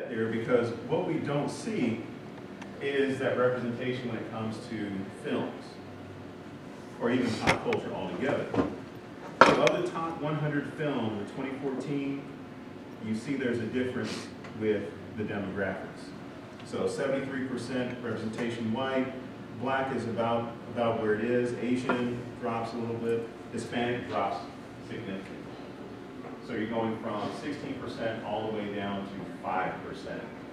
get there because what we don't see is that representation when it comes to films or even pop culture altogether. So of the top 100 films in 2014, you see there's a difference with the demographics. So 73% representation white, black is about where it is, Asian drops a little bit, Hispanic drops significantly. So you're going from 16% all the way down to 5%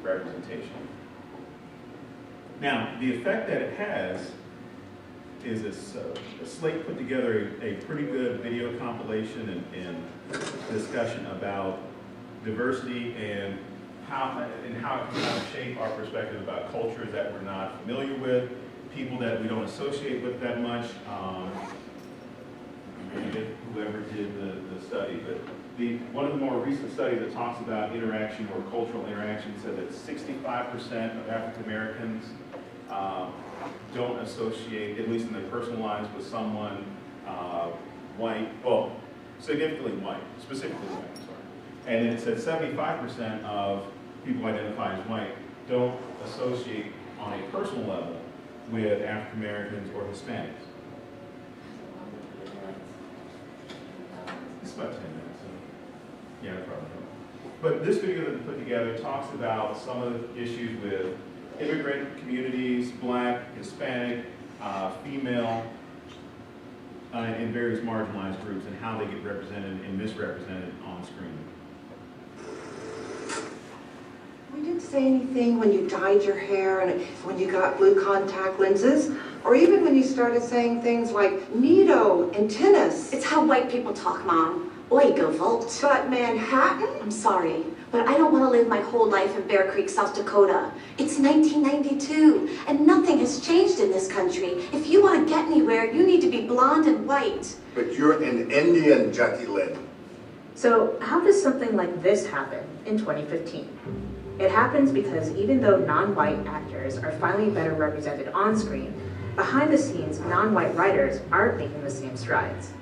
representation. Now, the effect that it has is this Slate put together a pretty good video compilation and discussion about diversity and how it can shape our perspective about cultures that we're not familiar with, people that we don't associate with that much. Whoever did the study, but one of the more recent studies that talks about interaction or cultural interaction said that 65% of African Americans don't associate, at least in their personal lives, with someone white, well, significantly white, specifically white, I'm sorry. And then it said 75% of people identify as white don't associate on a personal level with African Americans or Hispanics. It's about 10 minutes. So yeah, probably. But this video that we put together talks about some of the issues with immigrant communities, black, Hispanic, female, and various marginalized groups and how they get represented and misrepresented on screen. We didn't say anything when you dyed your hair and when you got blue contact lenses, or even when you started saying things like neato and tennis. It's how white people talk, Mom. Oiga, Volt. But Manhattan? I'm sorry, but I don't want to live my whole life in Bear Creek, South Dakota. It's 1992, and nothing has changed in this country. If you want to get anywhere, you need to be blonde and white. But you're an Indian, Jackie Lynn. So how does something like this happen in 2015? It happens because even though non-white actors are finally better represented on screen, behind the scenes, non-white writers aren't making the same strides.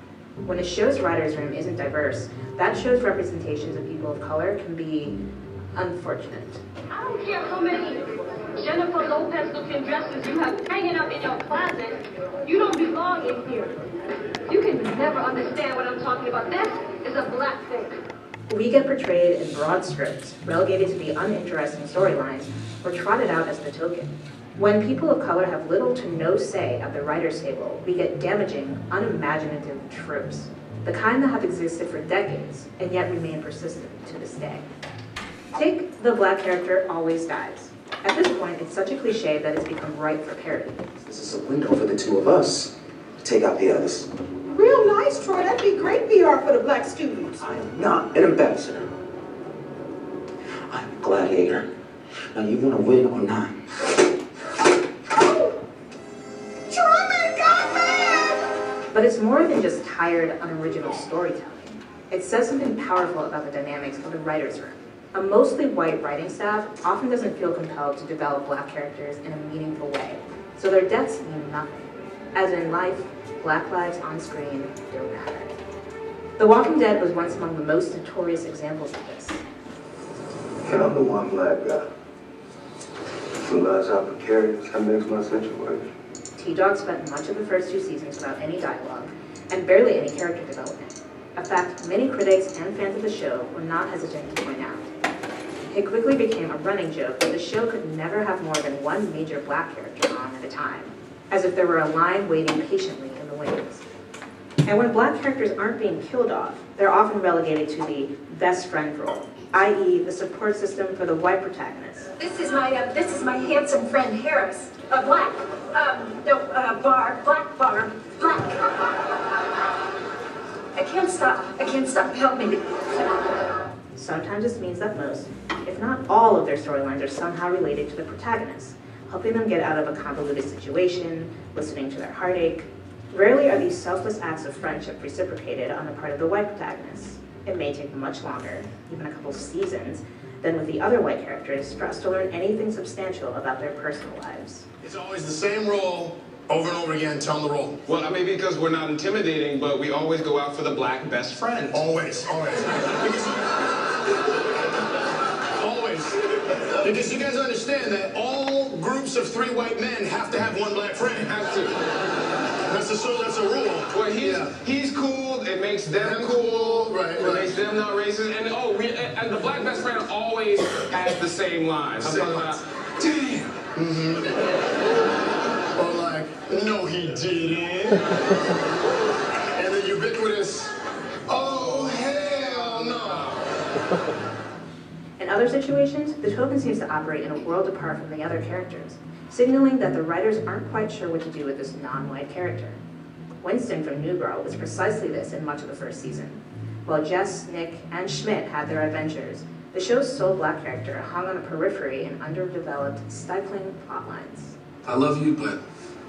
When a show's writer's room isn't diverse, that show's representations of people of color can be unfortunate. I don't care how many Jennifer Lopez-looking dresses you have hanging up in your closet. You don't belong in here. You can never understand what I'm talking about. This is a black thing. We get portrayed in broad strokes, relegated to the uninteresting storylines, or trotted out as the token. When people of color have little to no say at the writer's table, we get damaging, unimaginative tropes, the kind that have existed for decades and yet remain persistent to this day. Take the black character always dies. At this point, it's such a cliche that it's become ripe for parody. This is a window for the two of us to take out the others. Real nice, Troy. That'd be great PR for the black students. I am not an ambassador. I'm a gladiator. Now you want to win or not? But it's more than just tired, unoriginal storytelling. It says something powerful about the dynamics of the writer's room. A mostly white writing staff often doesn't feel compelled to develop black characters in a meaningful way, so their deaths mean nothing. As in life, black lives on screen don't matter. The Walking Dead was once among the most notorious examples of this. And I'm the one black guy. Realize how precarious that makes my situation. T-Dog spent much of the first 2 seasons without any dialogue, and barely any character development. A fact many critics and fans of the show were not hesitant to point out. It quickly became a running joke that the show could never have more than one major black character on at a time, as if there were a line waiting patiently in the wings. And when black characters aren't being killed off, they're often relegated to the best friend role, i.e. the support system for the white protagonist. This is my handsome friend Harris. Black. Barb. I can't stop. Help me. Sometimes this means that most, if not all, of their storylines are somehow related to the protagonist, helping them get out of a convoluted situation, listening to their heartache. Rarely are these selfless acts of friendship reciprocated on the part of the white protagonist. It may take much longer, even a couple seasons, than with the other white characters for us to learn anything substantial about their personal lives. It's always the same role, over and over again, tell them the role. Well, maybe because we're not intimidating, but we always go out for the black best friend. Always. Always. Because you guys understand that all groups of 3 white men have to have 1 black friend. Have to. That's a rule. Well, he's cool. It makes them cool. Right, It makes them not racist. And and the black best friend always has the same lines. Damn. Or like, no, he didn't. And the ubiquitous, oh, hell no. In other situations, the token seems to operate in a world apart from the other characters, signaling that the writers aren't quite sure what to do with this non-white character. Winston from New Girl was precisely this in much of the first season. While Jess, Nick, and Schmidt had their adventures, the show's sole black character hung on the periphery in underdeveloped, stifling plot lines. I love you, but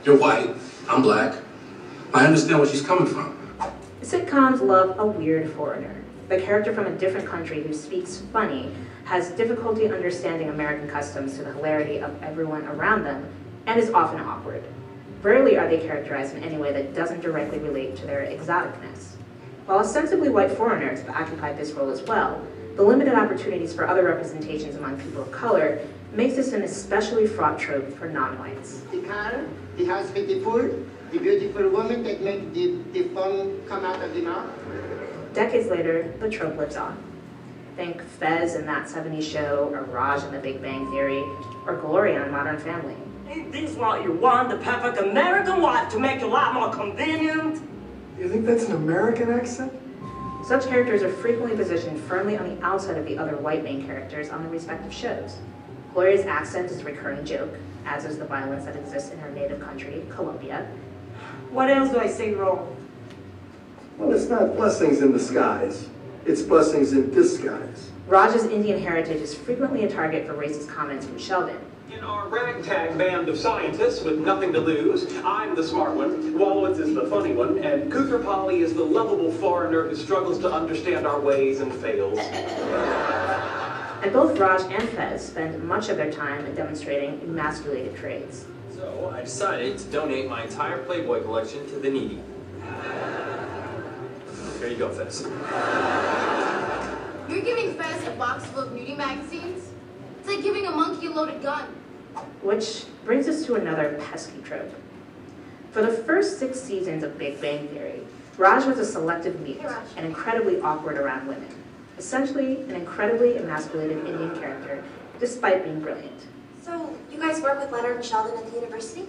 you're white, I'm black. I understand where she's coming from. The sitcoms love a weird foreigner. The character from a different country who speaks funny has difficulty understanding American customs to the hilarity of everyone around them, and is often awkward. Rarely are they characterized in any way that doesn't directly relate to their exoticness. While ostensibly white foreigners have occupied this role as well, the limited opportunities for other representations among people of color makes this an especially fraught trope for non-whites. The car, the hospitable, the beautiful woman that makes the foam come out of the mouth. Decades later, the trope lives on. Think Fez in That 70s Show, or Raj in The Big Bang Theory, or Gloria on Modern Family. Ain't this what you want, the perfect American wife to make your life more convenient? You think that's an American accent? Such characters are frequently positioned firmly on the outside of the other white main characters on the respective shows. Gloria's accent is a recurring joke, as is the violence that exists in her native country, Colombia. What else do I say wrong? Well, it's not blessings in disguise. It's blessings in disguise. Raj's Indian heritage is frequently a target for racist comments from Sheldon. In our ragtag band of scientists with nothing to lose, I'm the smart one, Wallowitz is the funny one, and Kutherpali is the lovable foreigner who struggles to understand our ways and fails. And both Raj and Fez spend much of their time demonstrating emasculated traits. So I decided to donate my entire Playboy collection to the needy. Here you go, Fez. You're giving Fez a box full of nudie magazines? It's like giving a monkey a loaded gun. Which brings us to another pesky trope. For the first 6 seasons of Big Bang Theory, Raj was a selective mute and incredibly awkward around women. Essentially, an incredibly emasculated Indian character, despite being brilliant. So, you guys work with Leonard and Sheldon at the university?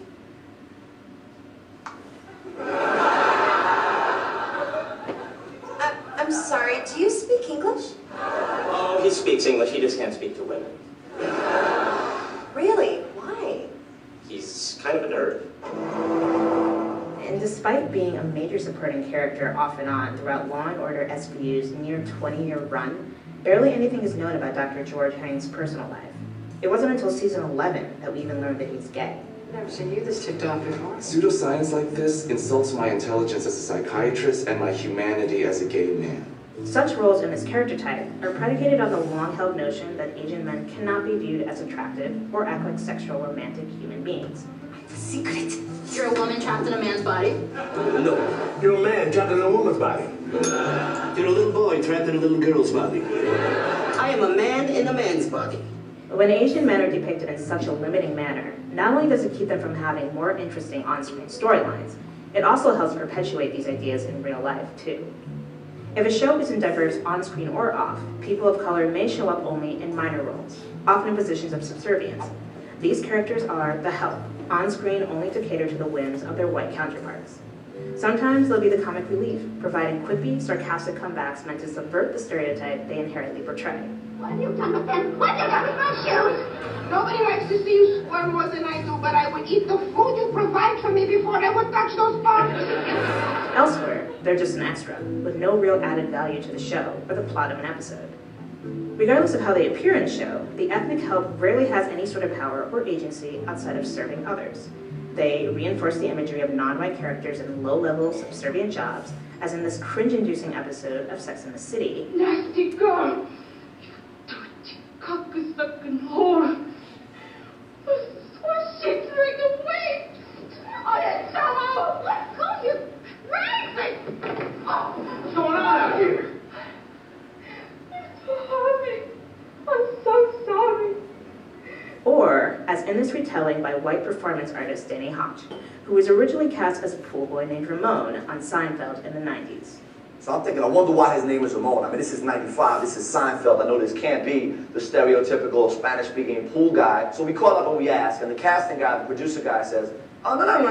I'm sorry, do you speak English? Oh, he speaks English, he just can't speak to women. Really? Why? He's kind of a nerd. And despite being a major supporting character off and on throughout Law & Order SVU's near 20-year run, barely anything is known about Dr. George Haines' personal life. It wasn't until season 11 that we even learned that he's gay. I've never seen you this ticked off before. Pseudoscience like this insults my intelligence as a psychiatrist and my humanity as a gay man. Such roles in this character type are predicated on the long-held notion that Asian men cannot be viewed as attractive or act like sexual romantic human beings. The secret. You're a woman trapped in a man's body? No, you're a man trapped in a woman's body. You're a little boy trapped in a little girl's body. I am a man in a man's body. When Asian men are depicted in such a limiting manner, not only does it keep them from having more interesting on-screen storylines, it also helps perpetuate these ideas in real life, too. If a show isn't diverse on-screen or off, people of color may show up only in minor roles, often in positions of subservience. These characters are the help, on-screen only to cater to the whims of their white counterparts. Sometimes they'll be the comic relief, providing quippy, sarcastic comebacks meant to subvert the stereotype they inherently portray. What have you done with them? What have you done with my shoes? Nobody likes to see you squirm more than I do, but I would eat the food you provide for me before I would touch those bugs. Elsewhere, they're just an extra, with no real added value to the show or the plot of an episode. Regardless of how they appear in a show, the ethnic help rarely has any sort of power or agency outside of serving others. They reinforce the imagery of non-white characters in low-level, subservient jobs, as in this cringe-inducing episode of Sex and the City. Nasty girl. You dirty, cock-sucking whore. What's she throwing away? Oh, that's so old. Let go, you crazy. Oh, what's going on out here? I'm sorry. I'm so sorry. Or, as in this retelling by white performance artist Danny Hodge, who was originally cast as a pool boy named Ramon on Seinfeld in the 90s. So I'm thinking, I wonder why his name is Ramon. I mean, this is 95, this is Seinfeld. I know this can't be the stereotypical Spanish-speaking pool guy. So we call up and we ask, and the casting guy, the producer guy says, oh, no, not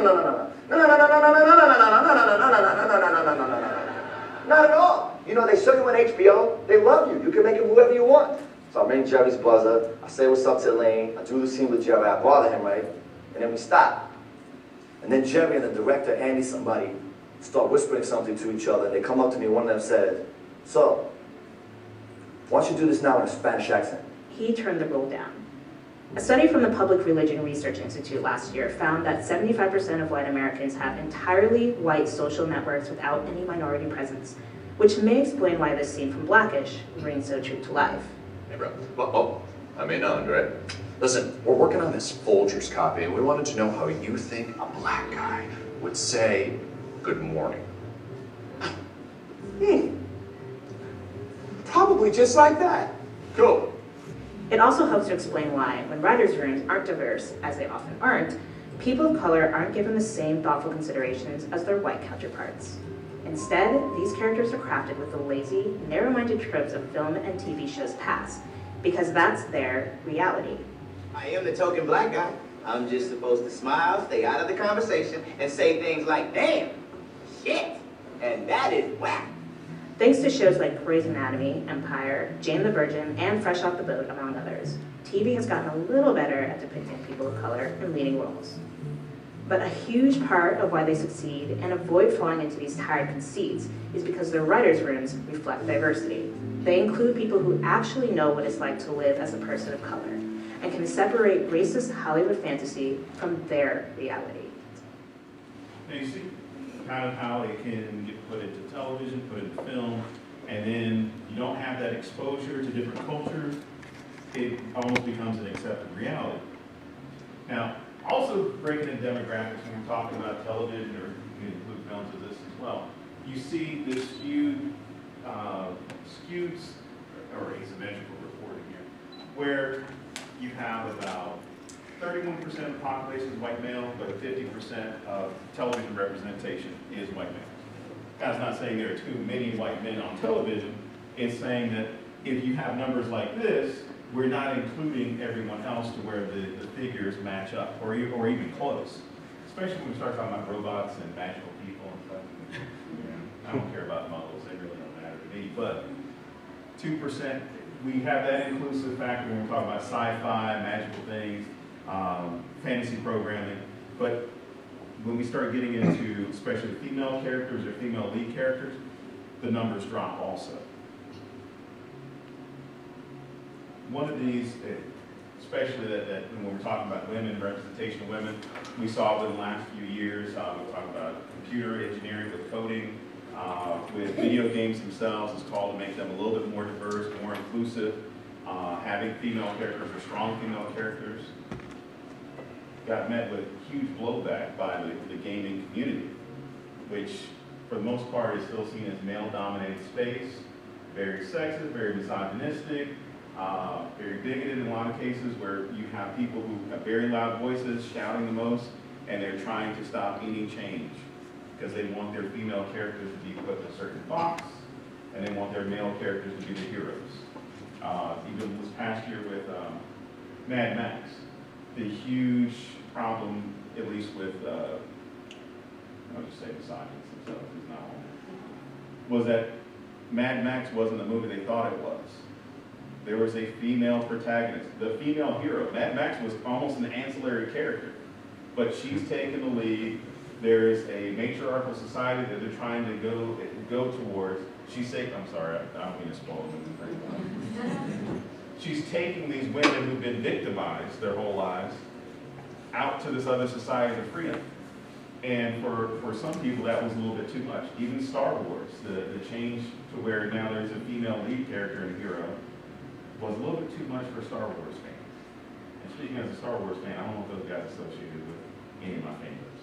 at all. You know, they saw you on HBO, they love you. You can make it whoever you want. So I ring Jerry's buzzer, I say what's up to Elaine, I do the scene with Jerry, I bother him, right? And then we stop. And then Jerry and the director, Andy somebody, start whispering something to each other. They come up to me, one of them said, so, why don't you do this now in a Spanish accent? He turned the role down. A study from the Public Religion Research Institute last year found that 75% of white Americans have entirely white social networks without any minority presence, which may explain why this scene from Blackish rings so true to life. Hey, bro. Oh, I'm in on, right? Listen, we're working on this Folgers copy, and we wanted to know how you think a black guy would say good morning. Probably just like that. Cool. It also helps to explain why, when writers' rooms aren't diverse, as they often aren't, people of color aren't given the same thoughtful considerations as their white counterparts. Instead, these characters are crafted with the lazy, narrow-minded tropes of film and TV shows past, because that's their reality. I am the token black guy. I'm just supposed to smile, stay out of the conversation, and say things like, damn, shit, and that is whack. Thanks to shows like Grey's Anatomy, Empire, Jane the Virgin, and Fresh Off the Boat, among others, TV has gotten a little better at depicting people of color in leading roles. But a huge part of why they succeed and avoid falling into these tired conceits is because their writers' rooms reflect diversity. They include people who actually know what it's like to live as a person of color and can separate racist Hollywood fantasy from their reality. Now you see kind of how it can get put into television, put into film, and then you don't have that exposure to different cultures. It almost becomes an accepted reality. Now, also breaking in demographics, when we're talking about television, or you can include films of this as well, you see this skewed or asymmetrical reporting here, where you have about 31% of the population is white male, but 50% of television representation is white male. That's not saying there are too many white men on television. It's saying that if you have numbers like this, we're not including everyone else to where the figures match up, or even close. Especially when we start talking about robots and magical people and stuff. I don't care about models, they really don't matter to me. But 2%, we have that inclusive factor when we're talking about sci-fi, magical things, fantasy programming. But when we start getting into especially female characters or female lead characters, the numbers drop also. One of these, especially that when we're talking about women, representation of women, we saw over the last few years, we're talking about computer engineering with coding, with video games themselves, it's called to make them a little bit more diverse, more inclusive, having female characters or strong female characters. Got met with huge blowback by the gaming community, which for the most part is still seen as male-dominated space, very sexist, very misogynistic, very bigoted in a lot of cases, where you have people who have very loud voices shouting the most, and they're trying to stop any change because they want their female characters to be put in a certain box, and they want their male characters to be the heroes. Even this past year with Mad Max, the huge problem, at least with, I'll just say misogynists themselves, is not one, was that Mad Max wasn't the movie they thought it was. There was a female protagonist, the female hero. Mad Max was almost an ancillary character, but she's taken the lead. There is a matriarchal society that they're trying to go towards. She's saying, I'm sorry, I don't mean to spoil it. She's taking these women who've been victimized their whole lives out to this other society of freedom. And for some people, that was a little bit too much. Even Star Wars, the change to where now there's a female lead character and a hero, was a little bit too much for Star Wars fans. And speaking as a Star Wars fan, I don't know if those guys associated with any of my favorites.